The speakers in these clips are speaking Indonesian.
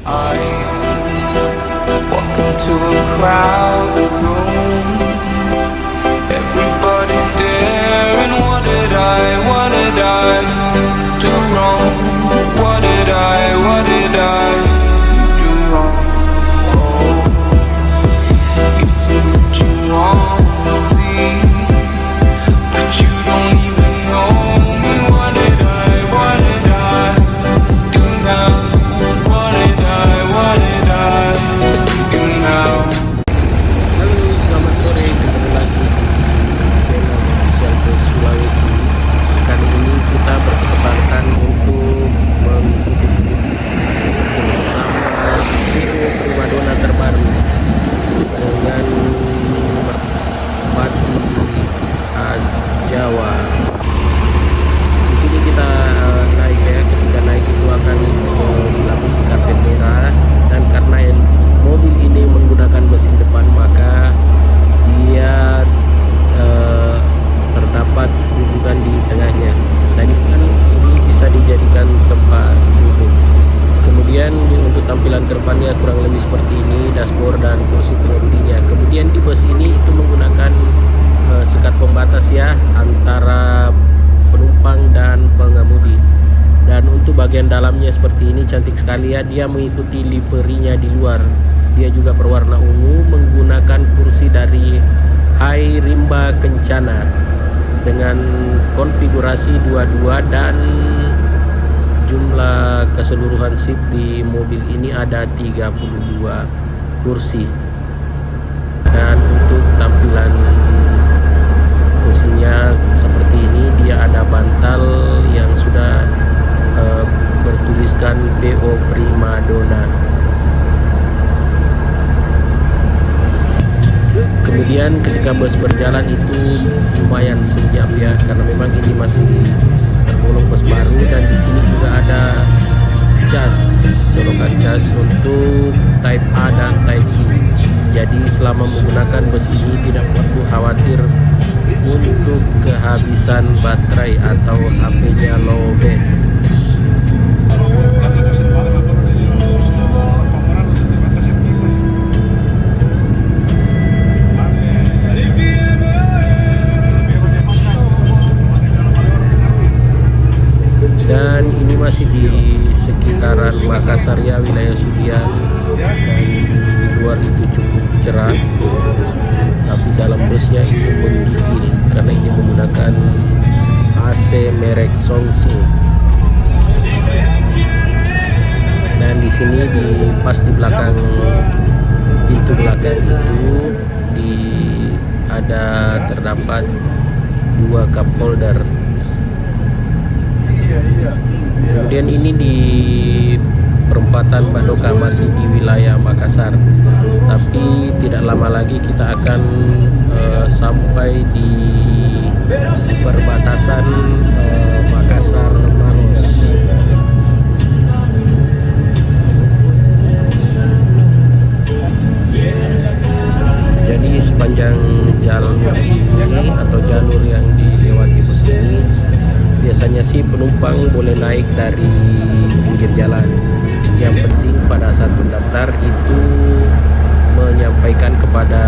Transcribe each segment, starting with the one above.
I walk into a crowded room. Everybody's staring. What did I do wrong? What did I do wrong? Oh, you see what you want to see, but you don't even know me. What did I do now? What did I do now? Halo, selamat sore, kembali lagi di channel official Bus Sulawesi. Kali ini kita berkesempatan untuk mengikuti bersama hero primadona terbaru dengan merpati khas Jawa. Di sini kita naik ya, ketika naik itu akan dilapisi karpet merah, dan karena mobil ini menggunakan mesin depan maka dia terdapat rujukan di tengahnya, dan ini bisa dijadikan tempat duduk. Kemudian untuk tampilan ke depannya kurang lebih seperti ini, dashboard dan kursi pengemudinya. Kemudian di bus ini itu menggunakan sekat pembatas ya antara penumpang dan pengemudi. Dan untuk bagian dalamnya seperti ini, cantik sekali ya, dia mengikuti liverinya di luar. Dia juga berwarna ungu, menggunakan kursi dari Hai Rimba Kencana dengan konfigurasi 22, dan jumlah keseluruhan seat di mobil ini ada 32 kursi. Dan untuk tampilan kursinya seperti ini, dia ada bantal yang sudah bertuliskan PO Primadona. Kemudian ketika bus berjalan itu lumayan senyap ya, karena memang ini masih tergolong bus baru, dan di sini juga ada cas, solokan cas untuk Type A dan Type C. Jadi selama menggunakan bus ini tidak perlu khawatir untuk kehabisan baterai atau HP-nya lowbat. Dan ini masih di sekitaran Makassar ya, wilayah Sudiang, dan di luar itu cukup cerah, tapi dalam busnya itu menggigil karena ini menggunakan AC merek Songsi. Dan di sini pas di belakang pintu belakang itu ada terdapat 2 cup holder. Kemudian ini di perempatan Badoka, masih di wilayah Makassar, tapi tidak lama lagi kita akan sampai di perbatasan Makassar Maros. Jadi sepanjang jalur ini atau jalur yang dilewati bus ini, biasanya sih penumpang boleh naik dari pinggir jalan. Yang penting pada saat mendaftar itu menyampaikan kepada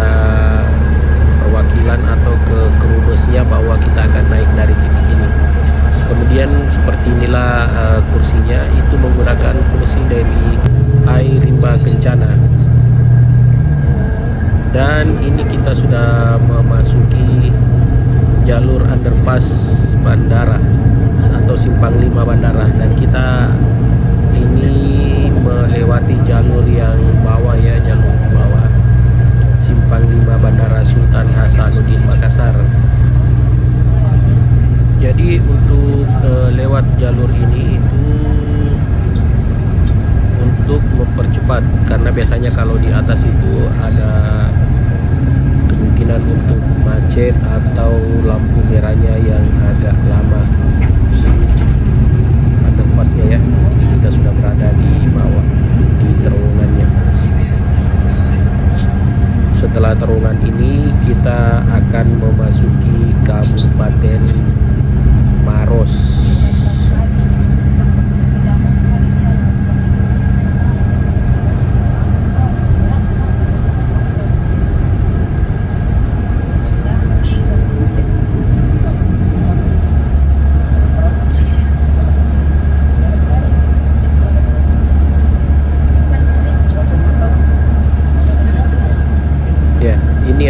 perwakilan atau ke kru busnya bahwa kita akan naik dari titik ini. Kemudian seperti inilah kursinya, itu menggunakan kursi dari Hai Rimba Kencana. Dan ini kita sudah memasuki jalur underpass bandara atau simpang 5 bandara, dan kita ini melewati jalur yang bawah ya, jalur bawah simpang 5 bandara Sultan Hasanuddin Makassar. Jadi untuk lewat jalur ini itu untuk mempercepat, karena biasanya kalau di atas itu ada kemungkinan untuk macet atau lampu merahnya yang agak lama. Underpassnya ya, jadi kita sudah berada di bawah, di terowongannya. Setelah terowongan ini kita akan memasuki Kabupaten Maros.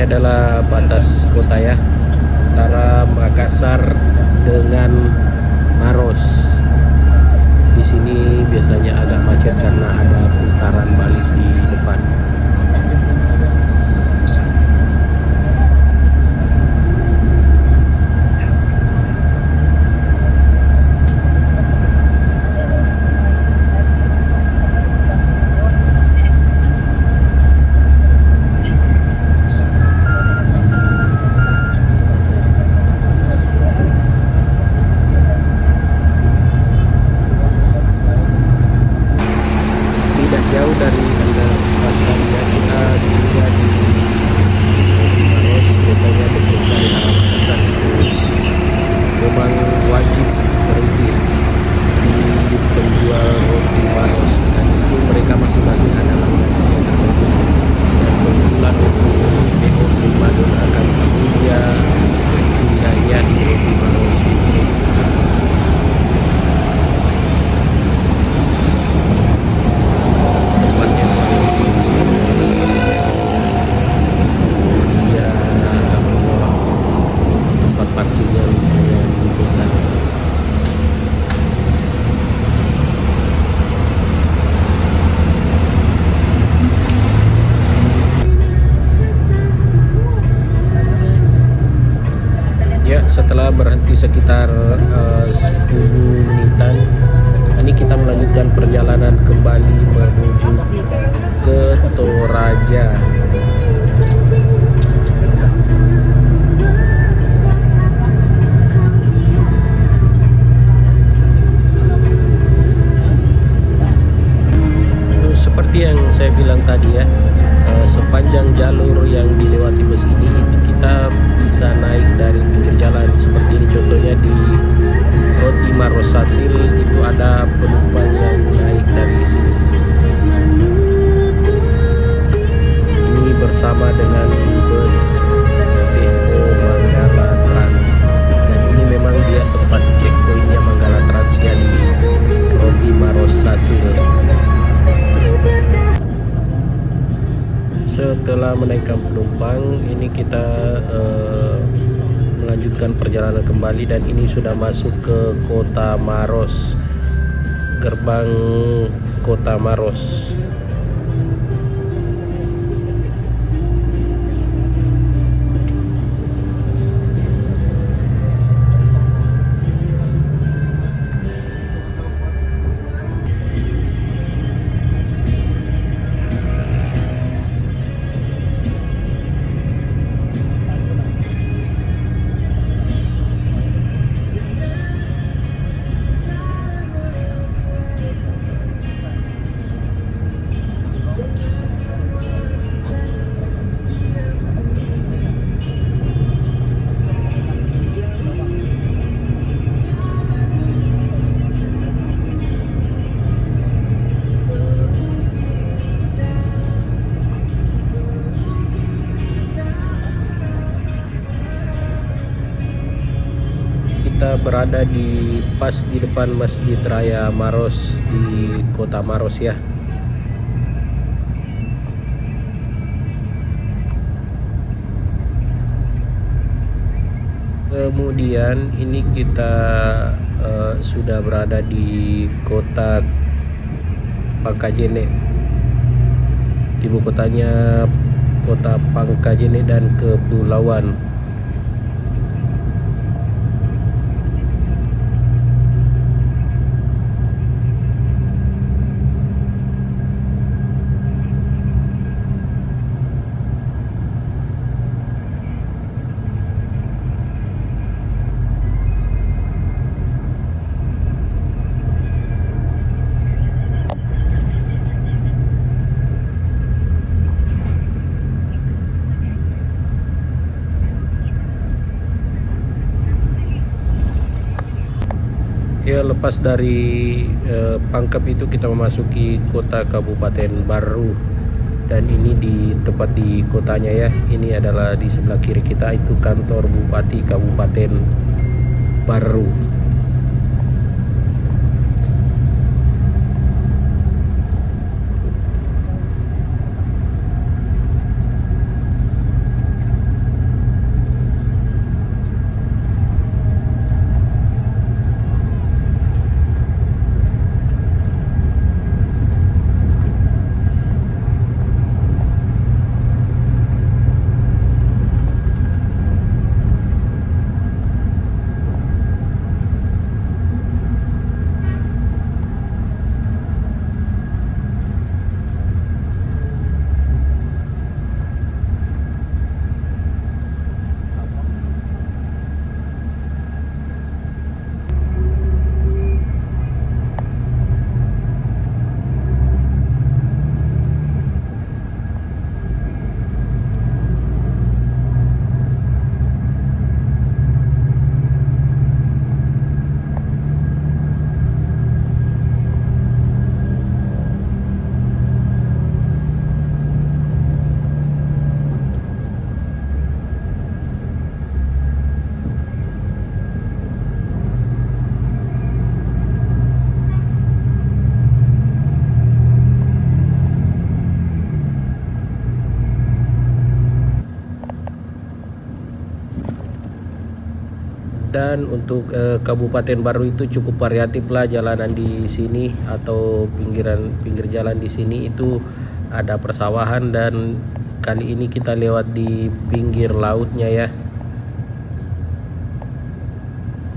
adalah batas kota ya, antara Makassar dengan Maros. Di sini biasanya agak macet karena ada putaran balik di depan. Tidak jauh dari pasarnya kita sudah di Maros. Biasanya dekat dari arah Makassar itu memang wajib berhenti di penjual roti Maros, dan itu mereka masing-masing ada langganannya tersebut. Dan kebetulan untuk PO Madun akan punya singgahnya di roti Maros ini. Parkirnya lumayan besar. Ya, setelah berhenti sekitar 10 menitan, ini kita melanjutkan perjalanan kembali menuju ke Toraja. Seperti yang saya bilang tadi ya, sepanjang jalur yang dilewati bus ini itu kita bisa naik dari pinggir jalan. Seperti ini contohnya di Roti Maros Sasil, itu ada penumpang yang naik dari sini. Ini bersama dengan bus PO Manggala Trans, dan ini memang dia tempat checkpointnya Manggala Trans ya, di Roti Maros Sasil. Setelah menaikkan penumpang, ini kita melanjutkan perjalanan kembali, dan ini sudah masuk ke Kota Maros, gerbang Kota Maros. Kita berada pas di depan Masjid Raya Maros di Kota Maros ya. Kemudian ini kita sudah berada di Kota Pangkajene. Ibu kotanya Kota Pangkajene dan Kepulauan. Ya, lepas dari Pangkep itu kita memasuki kota Kabupaten Baru, dan ini tepat di kotanya ya. Ini adalah di sebelah kiri kita itu kantor Bupati Kabupaten Baru. Dan untuk Kabupaten Baru itu cukup variatif lah jalanan di sini, atau pinggir jalan di sini itu ada persawahan, dan kali ini kita lewat di pinggir lautnya ya.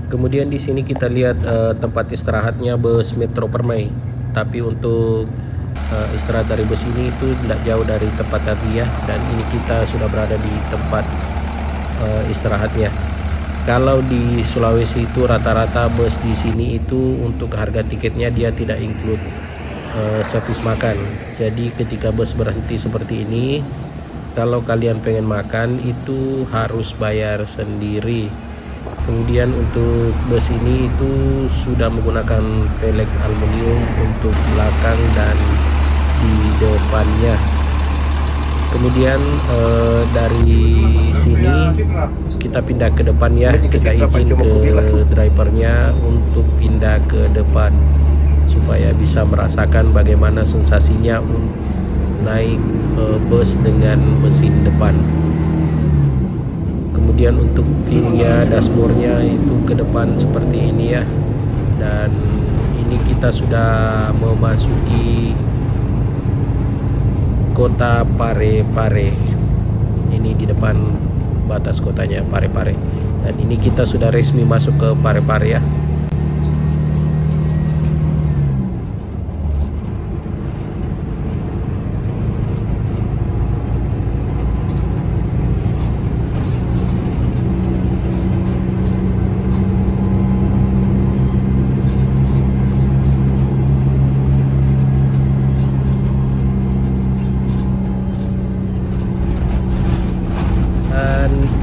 Kemudian di sini kita lihat tempat istirahatnya bus Metro Permai. Tapi untuk istirahat dari bus ini itu tidak jauh dari tempat tadi ya, dan ini kita sudah berada di tempat istirahatnya. Kalau di Sulawesi itu rata-rata bus di sini itu untuk harga tiketnya dia tidak include servis makan. Jadi ketika bus berhenti seperti ini, kalau kalian pengen makan itu harus bayar sendiri. Kemudian untuk bus ini itu sudah menggunakan velg aluminium untuk belakang dan di depannya. Kemudian dari sini kita pindah ke depan ya, kita izin ke drivernya untuk pindah ke depan supaya bisa merasakan bagaimana sensasinya naik bus dengan mesin depan. Kemudian untuk view-nya, dashboardnya itu ke depan seperti ini ya. Dan ini kita sudah memasuki kota Parepare. Ini di depan batas kotanya Parepare. Dan ini kita sudah resmi masuk ke Parepare ya.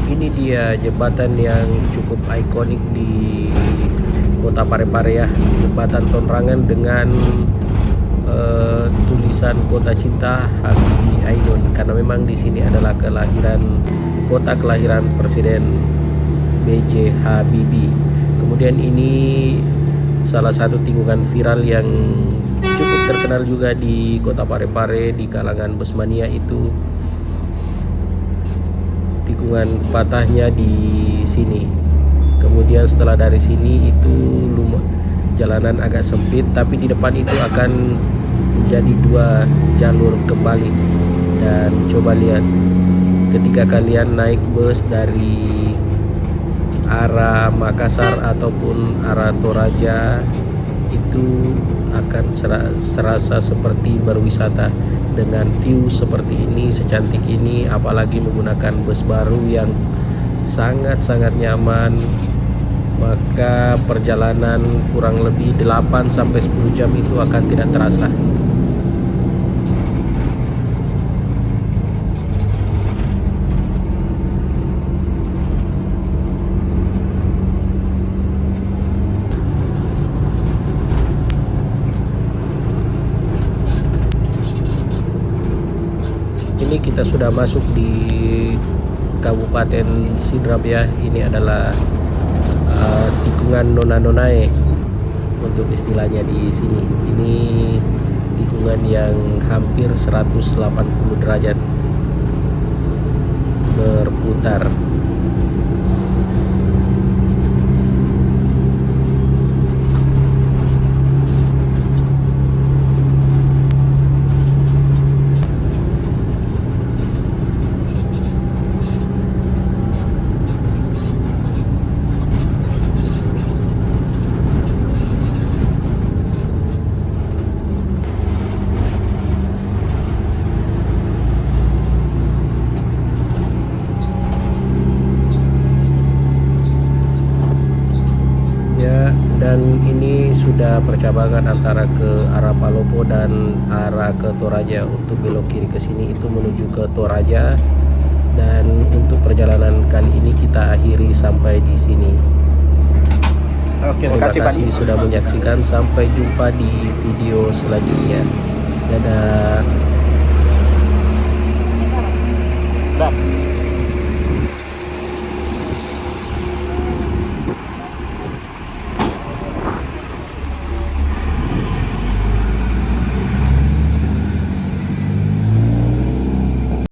Ini dia jembatan yang cukup ikonik di kota Parepare ya, jembatan Tonrangan dengan tulisan Kota Cinta Habibie Ainun, karena memang di sini adalah kota kelahiran Presiden B.J. Habibie. Kemudian ini salah satu tikungan viral yang cukup terkenal juga di kota Parepare di kalangan busmania, itu tikungan patahnya di sini. Kemudian setelah dari sini itu jalanan agak sempit, tapi di depan itu akan menjadi 2 jalur kembali. Dan coba lihat ketika kalian naik bus dari arah Makassar ataupun arah Toraja, itu akan serasa seperti berwisata dengan view seperti ini, secantik ini, apalagi menggunakan bus baru yang sangat-sangat nyaman. Maka perjalanan kurang lebih 8-10 jam itu akan tidak terasa. Ini kita sudah masuk di Kabupaten Sidrap ya. Ini adalah tikungan Nona-Nonae untuk istilahnya di sini. Ini tikungan yang hampir 180 derajat berputar. Dan ini sudah percabangan antara ke arah Palopo dan arah ke Toraja. Untuk belok kiri ke sini itu menuju ke Toraja. Dan untuk perjalanan kali ini kita akhiri sampai di sini. Terima kasih sudah menyaksikan. Sampai jumpa di video selanjutnya. Dadah.